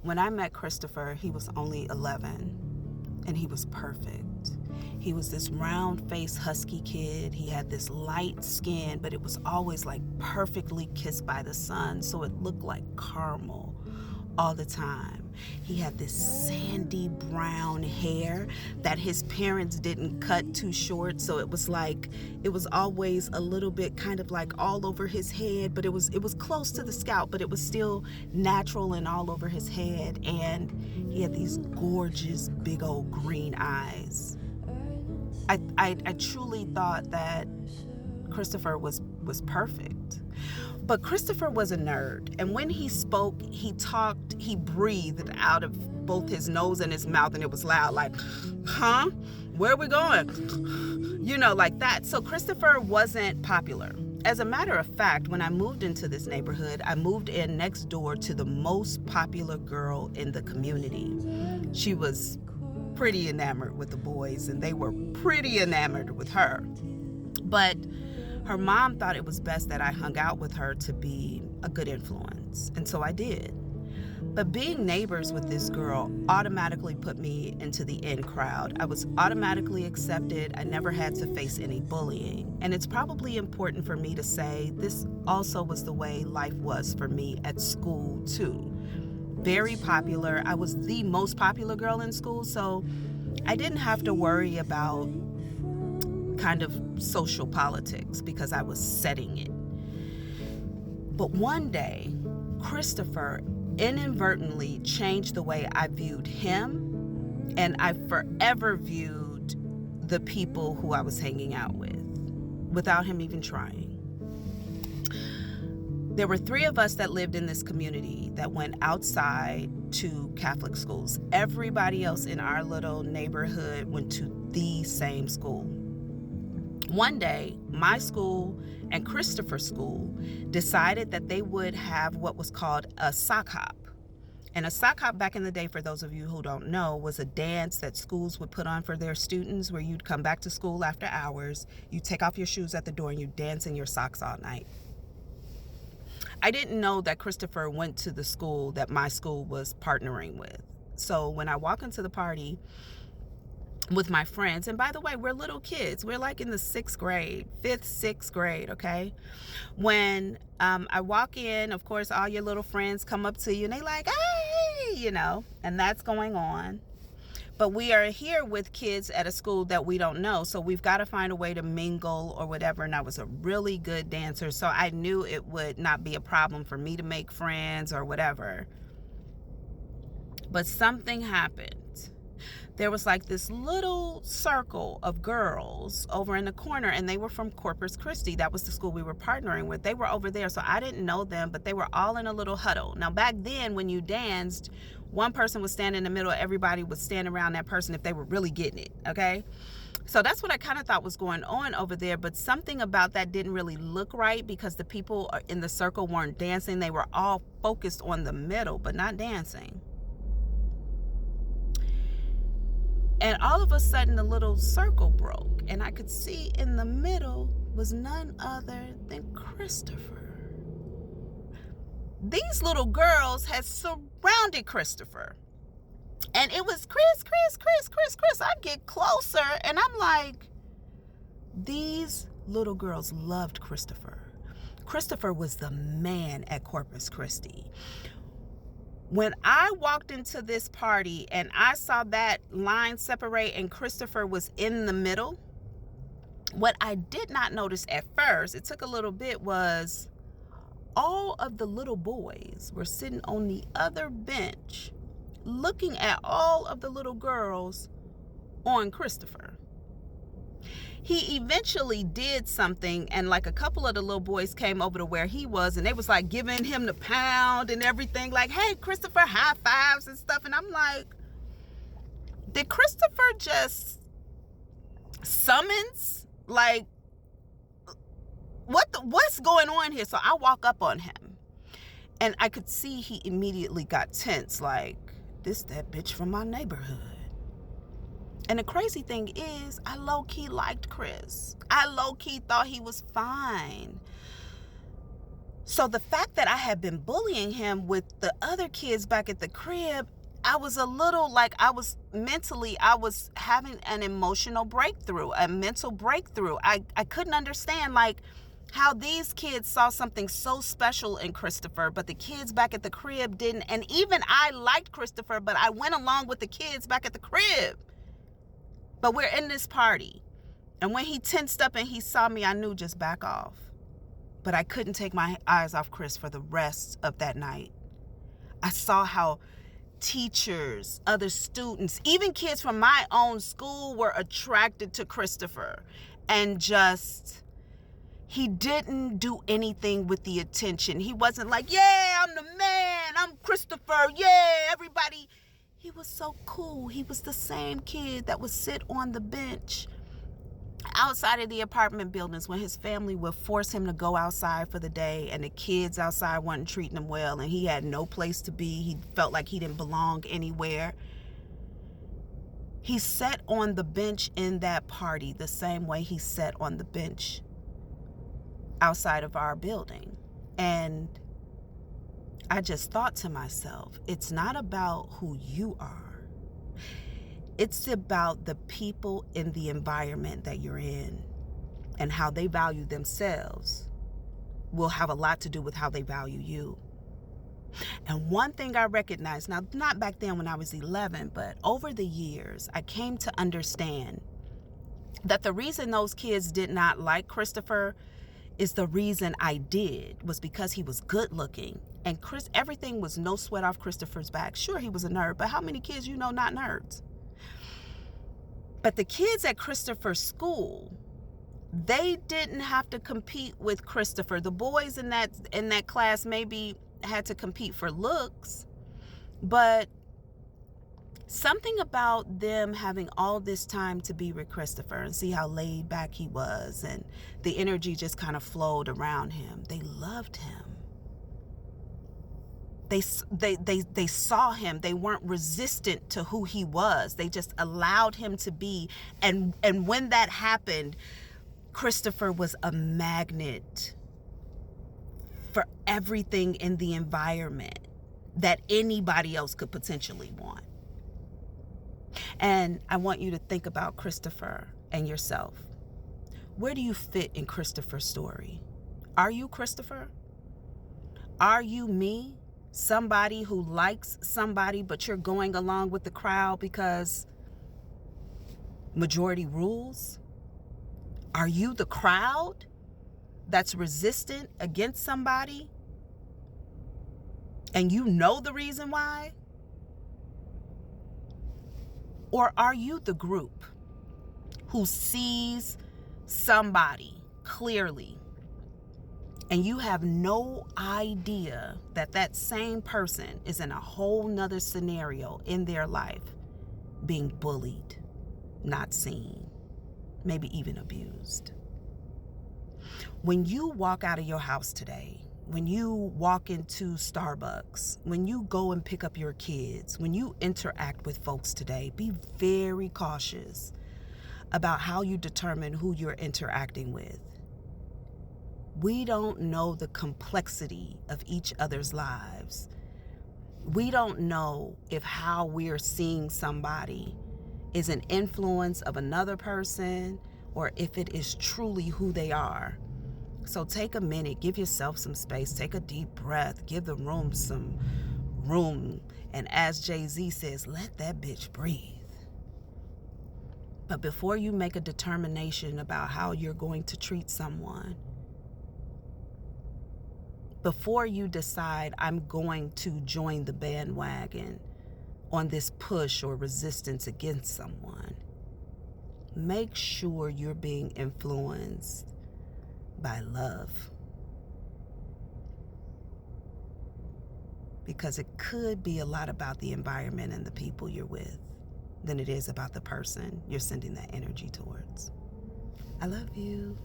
When I met Christopher, he was only 11, and he was perfect. He was this round-faced husky kid. He had this light skin, but it was always like perfectly kissed by the sun, so it looked like caramel all the time. He had this sandy brown hair that his parents didn't cut too short, so it was always a little bit kind of like all over his head, but it was close to the scalp, but it was still natural and all over his head. And he had these gorgeous big old green eyes. I truly thought that Christopher was perfect. But Christopher was a nerd, and when he spoke, he breathed out of both his nose and his mouth, and it was loud, like, huh? Where are we going? You know, like that. So Christopher wasn't popular. As a matter of fact, when I moved into this neighborhood, I moved in next door to the most popular girl in the community. She was pretty enamored with the boys, and they were pretty enamored with her. But her mom thought it was best that I hung out with her to be a good influence, and so I did. But being neighbors with this girl automatically put me into the in crowd. I was automatically accepted. I never had to face any bullying. And it's probably important for me to say this also was the way life was for me at school too. Very popular. I was the most popular girl in school, so I didn't have to worry about kind of social politics because I was setting it. But one day, Christopher inadvertently changed the way I viewed him, and I forever viewed the people who I was hanging out with without him even trying. There were 3 of us that lived in this community that went outside to Catholic schools. Everybody else in our little neighborhood went to the same school. One day, my school and Christopher's school decided that they would have what was called a sock hop. And a sock hop back in the day, for those of you who don't know, was a dance that schools would put on for their students where you'd come back to school after hours, you take off your shoes at the door, and you dance in your socks all night. I didn't know that Christopher went to the school that my school was partnering with. So when I walk into the party with my friends, and by the way, we're little kids. We're like in the 6th grade, 5th, 6th grade, okay? When I walk in, of course, all your little friends come up to you and they like, hey, you know, and that's going on. But we are here with kids at a school that we don't know, so we've got to find a way to mingle or whatever. And I was a really good dancer, so I knew it would not be a problem for me to make friends or whatever. But something happened. There was like this little circle of girls over in the corner, and they were from Corpus Christi. That was the school we were partnering with. They were over there, so I didn't know them, but they were all in a little huddle. Now, back then, when you danced, one person would stand in the middle, everybody would stand around that person if they were really getting it, okay? So that's what I kind of thought was going on over there, but something about that didn't really look right because the people in the circle weren't dancing. They were all focused on the middle, but not dancing. And all of a sudden, the little circle broke, and I could see in the middle was none other than Christopher. These little girls had surrounded Christopher, and it was Chris. I get closer, and I'm like, these little girls loved Christopher. Christopher was the man at Corpus Christi. When I walked into this party and I saw that line separate and Christopher was in the middle, what I did not notice at first, it took a little bit, was all of the little boys were sitting on the other bench looking at all of the little girls on Christopher. He eventually did something, and like a couple of the little boys came over to where he was, and they was like giving him the pound and everything, like, hey, Christopher, high fives and stuff. And I'm like, did Christopher just summons? Like, what's going on here? So I walk up on him, and I could see he immediately got tense, like, this that bitch from my neighborhood. And the crazy thing is, I low-key liked Chris. I low-key thought he was fine. So the fact that I had been bullying him with the other kids back at the crib, I was a little like, I was having an emotional breakthrough, a mental breakthrough. I couldn't understand like how these kids saw something so special in Christopher, but the kids back at the crib didn't. And even I liked Christopher, but I went along with the kids back at the crib. But we're in this party. And when he tensed up and he saw me, I knew just back off. But I couldn't take my eyes off Chris for the rest of that night. I saw how teachers, other students, even kids from my own school were attracted to Christopher. And just, he didn't do anything with the attention. He wasn't like, yeah, I'm the man, I'm Christopher, yeah, everybody. He was so cool. He was the same kid that would sit on the bench outside of the apartment buildings when his family would force him to go outside for the day, and the kids outside weren't treating him well, and he had no place to be. He felt like he didn't belong anywhere. He sat on the bench in that party the same way he sat on the bench outside of our building. And I just thought to myself, it's not about who you are. It's about the people in the environment that you're in, and how they value themselves will have a lot to do with how they value you. And one thing I recognized, now not back then when I was 11, but over the years, I came to understand that the reason those kids did not like Christopher is the reason I did, was because he was good looking. And everything was no sweat off Christopher's back. Sure, he was a nerd, but how many kids you know not nerds? But the kids at Christopher's school, they didn't have to compete with Christopher. The boys in that class maybe had to compete for looks, but something about them having all this time to be with Christopher and see how laid back he was, and the energy just kind of flowed around him. They loved him. They saw him. They weren't resistant to who he was. They just allowed him to be. And when that happened, Christopher was a magnet for everything in the environment that anybody else could potentially want. And I want you to think about Christopher and yourself. Where do you fit in Christopher's story? Are you Christopher? Are you me? Somebody who likes somebody, but you're going along with the crowd because majority rules? Are you the crowd that's resistant against somebody and you know the reason why? Or are you the group who sees somebody clearly and you have no idea that that same person is in a whole nother scenario in their life, being bullied, not seen, maybe even abused? When you walk out of your house today, when you walk into Starbucks, when you go and pick up your kids, when you interact with folks today, be very cautious about how you determine who you're interacting with. We don't know the complexity of each other's lives. We don't know if how we're seeing somebody is an influence of another person or if it is truly who they are. So take a minute, give yourself some space, take a deep breath, give the room some room. And as Jay-Z says, let that bitch breathe. But before you make a determination about how you're going to treat someone, before you decide I'm going to join the bandwagon on this push or resistance against someone, make sure you're being influenced by love. Because it could be a lot about the environment and the people you're with than it is about the person you're sending that energy towards. I love you.